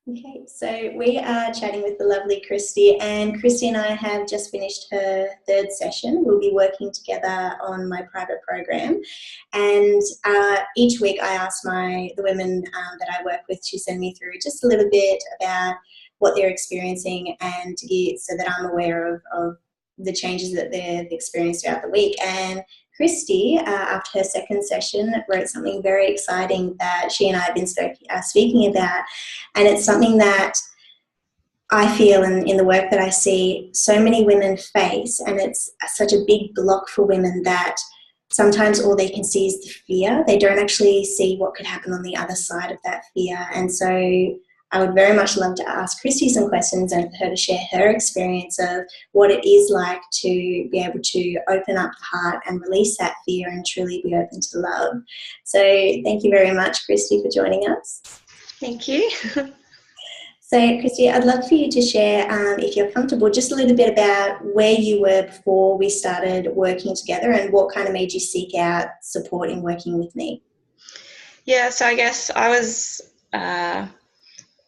Okay, so we are chatting with the lovely Kristie, and Kristie and I have just finished her third session. We'll be working together on my private program, and each week I ask the women that I work with to send me through just a little bit about what they're experiencing, and so that I'm aware of the changes that they've experienced throughout the week. And Kristie, after her second session, wrote something very exciting that she and I have been speaking about, and it's something that I feel in the work that I see so many women face, and it's such a big block for women that sometimes all they can see is the fear. They don't actually see what could happen on the other side of that fear. And so I would very much love to ask Kristie some questions and for her to share her experience of what it is like to be able to open up the heart and release that fear and truly be open to love. So thank you very much, Kristie, for joining us. Thank you. So, Kristie, I'd love for you to share, if you're comfortable, just a little bit about where you were before we started working together and what kind of made you seek out support in working with me. Yeah, so I guess I was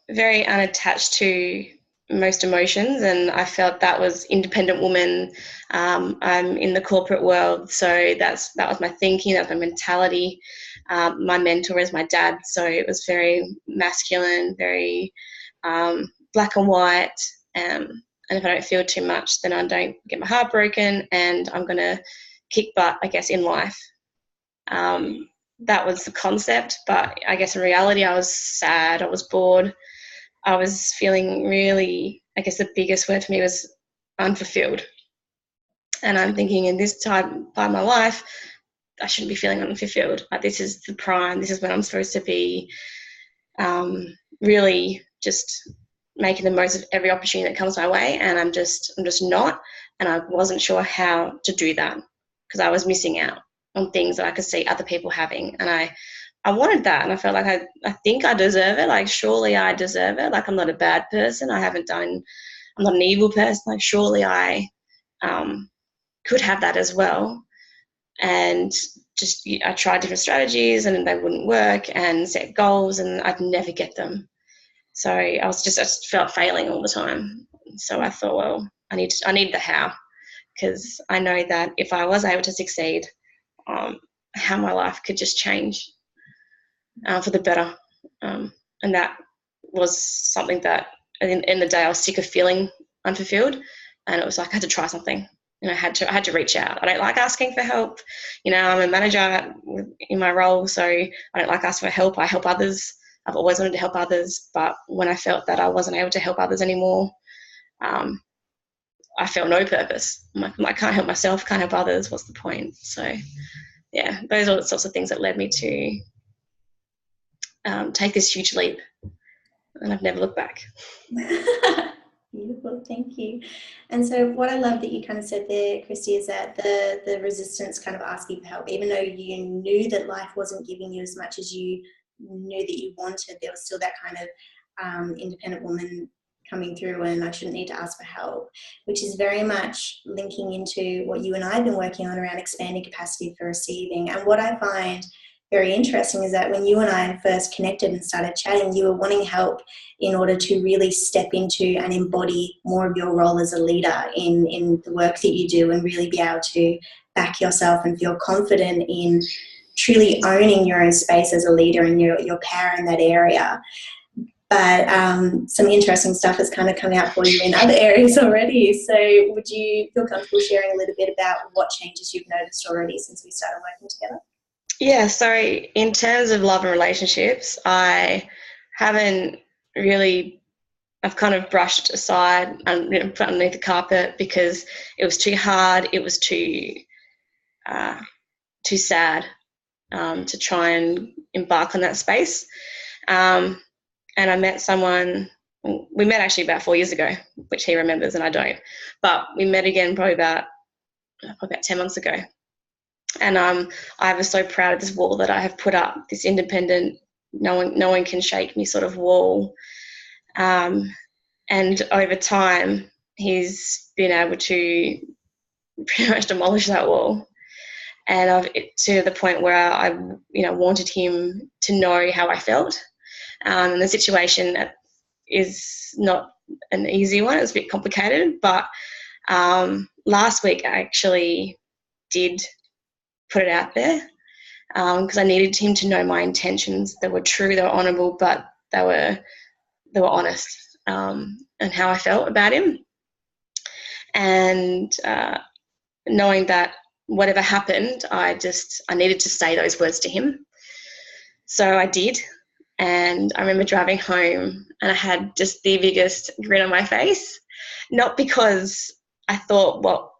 very unattached to most emotions, and I felt that was independent woman. I'm in the corporate world, so that was my thinking, that was my mentality. My mentor is my dad, so it was very masculine, very black and white. And if I don't feel too much, then I don't get my heart broken, and I'm going to kick butt, I guess, in life. That was the concept, but I guess in reality I was sad, I was bored, I was feeling really, I guess the biggest word for me was unfulfilled. And I'm thinking in this time by my life, I shouldn't be feeling unfulfilled. Like, this is the prime, this is when I'm supposed to be really just making the most of every opportunity that comes my way, and I'm just not, and I wasn't sure how to do that because I was missing out on things that I could see other people having, and I wanted that, and I felt like I think I deserve it. Like, surely I deserve it. Like, I'm not a bad person. I'm not an evil person. Like, surely I could have that as well. And just I tried different strategies, and they wouldn't work, and set goals, and I'd never get them. So I just felt failing all the time. So I thought, well, I need the how, because I know that if I was able to succeed, how my life could just change for the better. And that was something that in the day I was sick of feeling unfulfilled, and it was like I had to try something. I had to reach out. I don't like asking for help. I'm a manager in my role, so I don't like asking for help. I help others. I've always wanted to help others, but when I felt that I wasn't able to help others anymore, I felt no purpose. I'm like, I can't help myself, can't help others. What's the point? So, yeah, those are the sorts of things that led me to take this huge leap, and I've never looked back. Beautiful, thank you. And so what I love that you kind of said there, Kristie, is that the resistance kind of asking for help, even though you knew that life wasn't giving you as much as you knew that you wanted, there was still that kind of independent woman coming through, and I shouldn't need to ask for help, which is very much linking into what you and I have been working on around expanding capacity for receiving. And what I find very interesting is that when you and I first connected and started chatting, you were wanting help in order to really step into and embody more of your role as a leader in the work that you do, and really be able to back yourself and feel confident in truly owning your own space as a leader and your power in that area. But some interesting stuff has kind of come out for you in other areas already. So would you feel comfortable sharing a little bit about what changes you've noticed already since we started working together? Yeah, so in terms of love and relationships, I haven't really, I've kind of brushed aside and put underneath the carpet because it was too hard, it was too sad to try and embark on that space. And I met someone, we met actually about 4 years ago, which he remembers and I don't, but we met again probably about 10 months ago. And I was so proud of this wall that I have put up, this independent, no one can shake me sort of wall. And over time, he's been able to pretty much demolish that wall. And to the point where I wanted him to know how I felt. And the situation is not an easy one. It's a bit complicated, but last week I actually did put it out there because I needed him to know my intentions. They were true, they were honourable, but they were honest, and how I felt about him. And knowing that whatever happened, I needed to say those words to him. So I did. And I remember driving home and I had just the biggest grin on my face, not because I thought what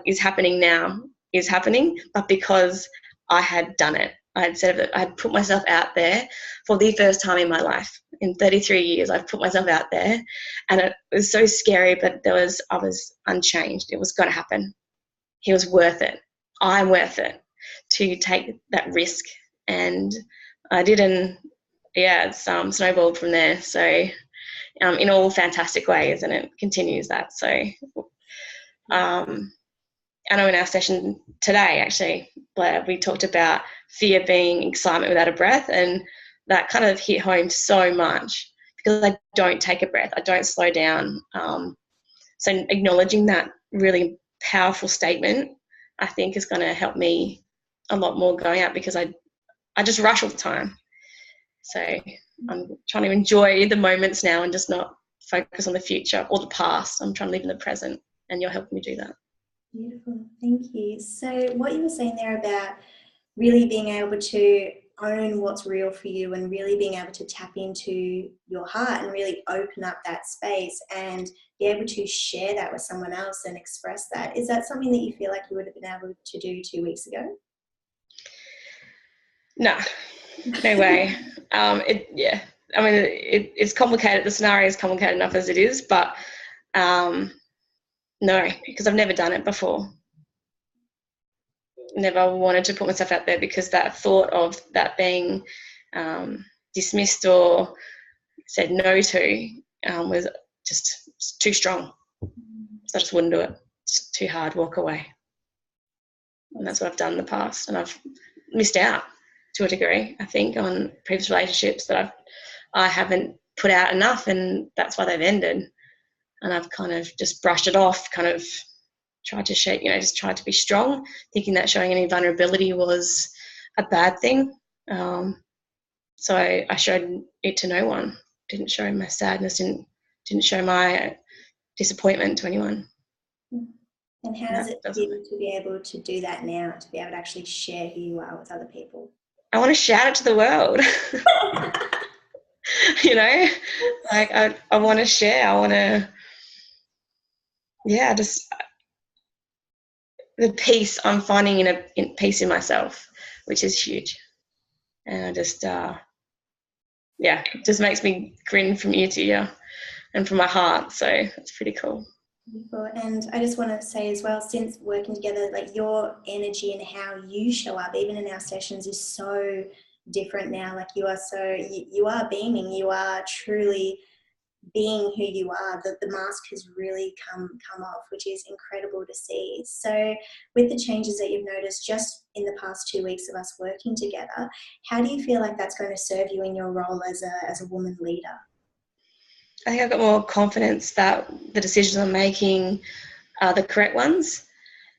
is happening now is happening, but because I had done it. I had said that I had put myself out there for the first time in my life. In 33 years, I've put myself out there, and it was so scary, but I was unchanged. It was going to happen. He was worth it. I'm worth it to take that risk. And I did, and it's snowballed from there. So in all fantastic ways, and it continues that. So I know in our session today, actually, Blair, we talked about fear being excitement without a breath, and that kind of hit home so much because I don't take a breath. I don't slow down. So acknowledging that really powerful statement, I think, is going to help me a lot more going out, because I just rush all the time. So I'm trying to enjoy the moments now and just not focus on the future or the past. I'm trying to live in the present, and you're helping me do that. Beautiful, thank you. So what you were saying there about really being able to own what's real for you and really being able to tap into your heart and really open up that space and be able to share that with someone else and express that, is that something that you feel like you would have been able to do 2 weeks ago? No way. It's complicated. The scenario is complicated enough as it is, but no, because I've never done it before. Never wanted to put myself out there, because that thought of that being dismissed or said no to was just too strong. So I just wouldn't do it. It's too hard, walk away. And that's what I've done in the past, and I've missed out to a degree, I think, on previous relationships that I haven't put out enough, and that's why they've ended. And I've kind of just brushed it off, kind of tried to shake, just tried to be strong, thinking that showing any vulnerability was a bad thing. So I showed it to no one. Didn't show my sadness, didn't show my disappointment to anyone. And how does it feel to be able to do that now, to be able to actually share who you are with other people? I want to shout it to the world. Like I want to share. I want to, just the peace I'm finding in peace in myself, which is huge. And I just, it just makes me grin from ear to ear and from my heart. So it's pretty cool. And I just want to say as well, since working together, like your energy and how you show up, even in our sessions, is so different now. Like you are beaming, you are truly being who you are. The mask has really come off, which is incredible to see. So with the changes that you've noticed just in the past 2 weeks of us working together, how do you feel like that's going to serve you in your role as a woman leader? I think I've got more confidence that the decisions I'm making are the correct ones.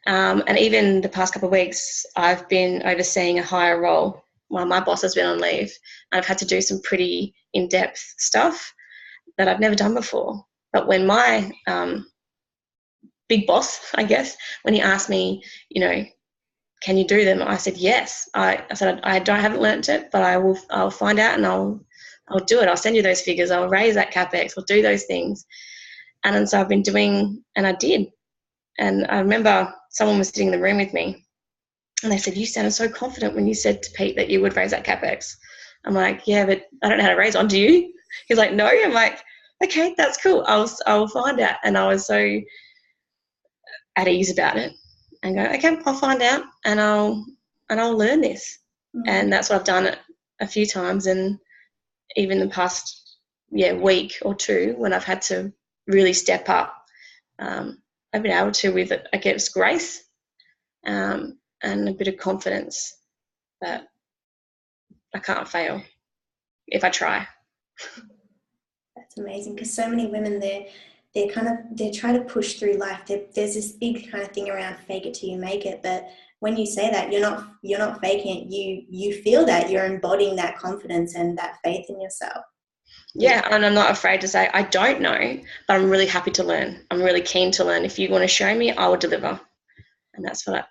And even the past couple of weeks, I've been overseeing a higher role while my boss has been on leave. And I've had to do some pretty in-depth stuff that I've never done before. But when my big boss, I guess, when he asked me, can you do them? I said yes. I said I haven't learnt it, but I'll find out and I'll do it. I'll send you those figures. I'll raise that capex. I'll do those things. And so I've been doing, and I did. And I remember someone was sitting in the room with me, and they said, "You sounded so confident when you said to Pete that you would raise that capex." I'm like, "Yeah, but I don't know how to raise one. Do you?" He's like, "No." I'm like, "Okay, that's cool. I'll find out." And I was so at ease about it, and go, "Okay, I'll find out, and I'll learn this." Mm-hmm. And that's what I've done a few times, and even the past week or two when I've had to really step up, I've been able to with, I guess, grace and a bit of confidence that I can't fail if I try. It's amazing, because so many women, they're trying to push through life. There's this big kind of thing around fake it till you make it, but when you say that, you're not faking it. You feel that you're embodying that confidence and that faith in yourself. Yeah, and I'm not afraid to say I don't know, but I'm really happy to learn. I'm really keen to learn. If you want to show me, I will deliver. And that's what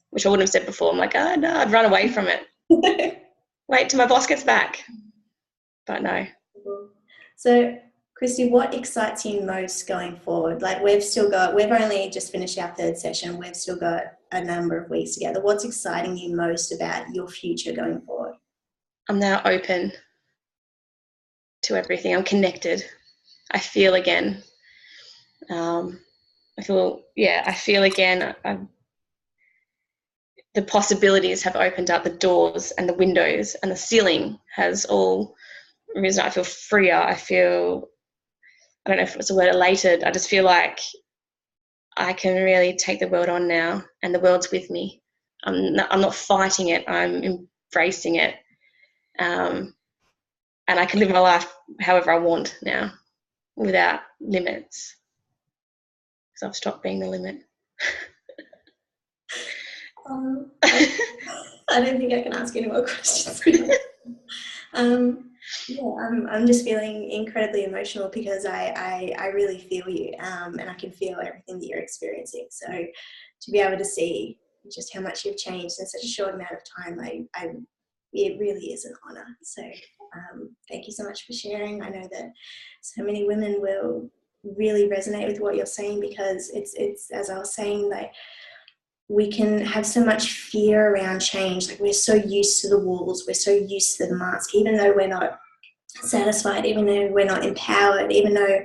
which I wouldn't have said before. I'm like, oh no, I'd run away from it. Wait till my boss gets back. But no. So, Kristie, what excites you most going forward? Like, we've only just finished our third session. We've still got a number of weeks together. What's exciting you most about your future going forward? I'm now open to everything. I'm connected. I feel again. I feel again. The possibilities have opened up, the doors and the windows and the ceiling has all risen. I feel freer. I don't know if it's a word, elated. I just feel like I can really take the world on now, and the world's with me. I'm not fighting it. I'm embracing it. And I can live my life however I want now, without limits, because I've stopped being the limit. I don't think I can ask any more questions. I'm just feeling incredibly emotional, because I really feel you, and I can feel everything that you're experiencing. So to be able to see just how much you've changed in such a short amount of time, it really is an honour. So thank you so much for sharing. I know that so many women will really resonate with what you're saying, because it's as I was saying, like, we can have so much fear around change. Like, we're so used to the walls, we're so used to the mask, even though we're not satisfied, even though we're not empowered, even though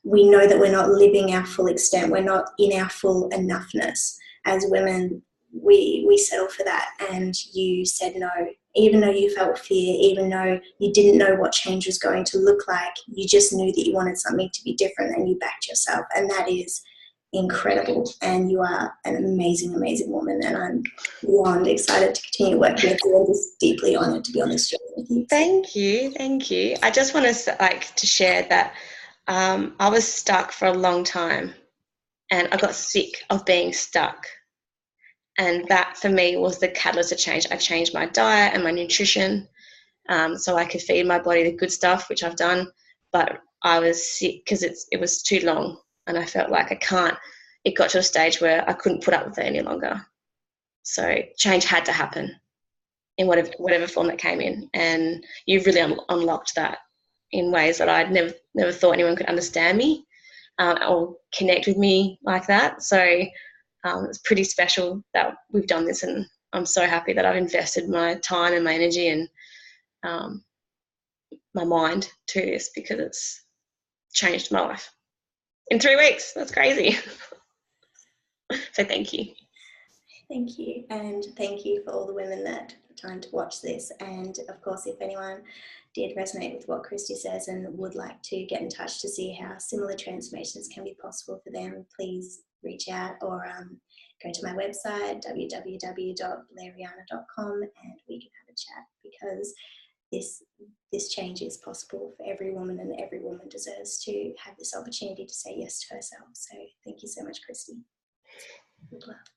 we know that we're not living our full extent, we're not in our full enoughness. As women, we settle for that. And you said no, even though you felt fear, even though you didn't know what change was going to look like, you just knew that you wanted something to be different, and you backed yourself. And that is incredible, and you are an amazing woman, and I'm beyond excited to continue working with you, and just deeply honoured to be on this journey with you. Thank you. I just want to share that I was stuck for a long time, and I got sick of being stuck, and that for me was the catalyst to change. I changed my diet and my nutrition, so I could feed my body the good stuff, which I've done, but I was sick because it was too long, and I felt like it got to a stage where I couldn't put up with it any longer. So change had to happen in whatever form that came in, and you've really unlocked that in ways that I'd never thought anyone could understand me or connect with me like that. So it's pretty special that we've done this, and I'm so happy that I've invested my time and my energy and my mind to this, because it's changed my life in 3 weeks. That's crazy. So thank you. Thank you, and thank you for all the women that took time to watch this. And of course, if anyone did resonate with what Kristie says and would like to get in touch to see how similar transformations can be possible for them, please reach out, or go to my website, www.valeriana.com, and we can have a chat, because this change is possible for every woman, and every woman deserves to have this opportunity to say yes to herself. So thank you so much, Kristie. Good luck.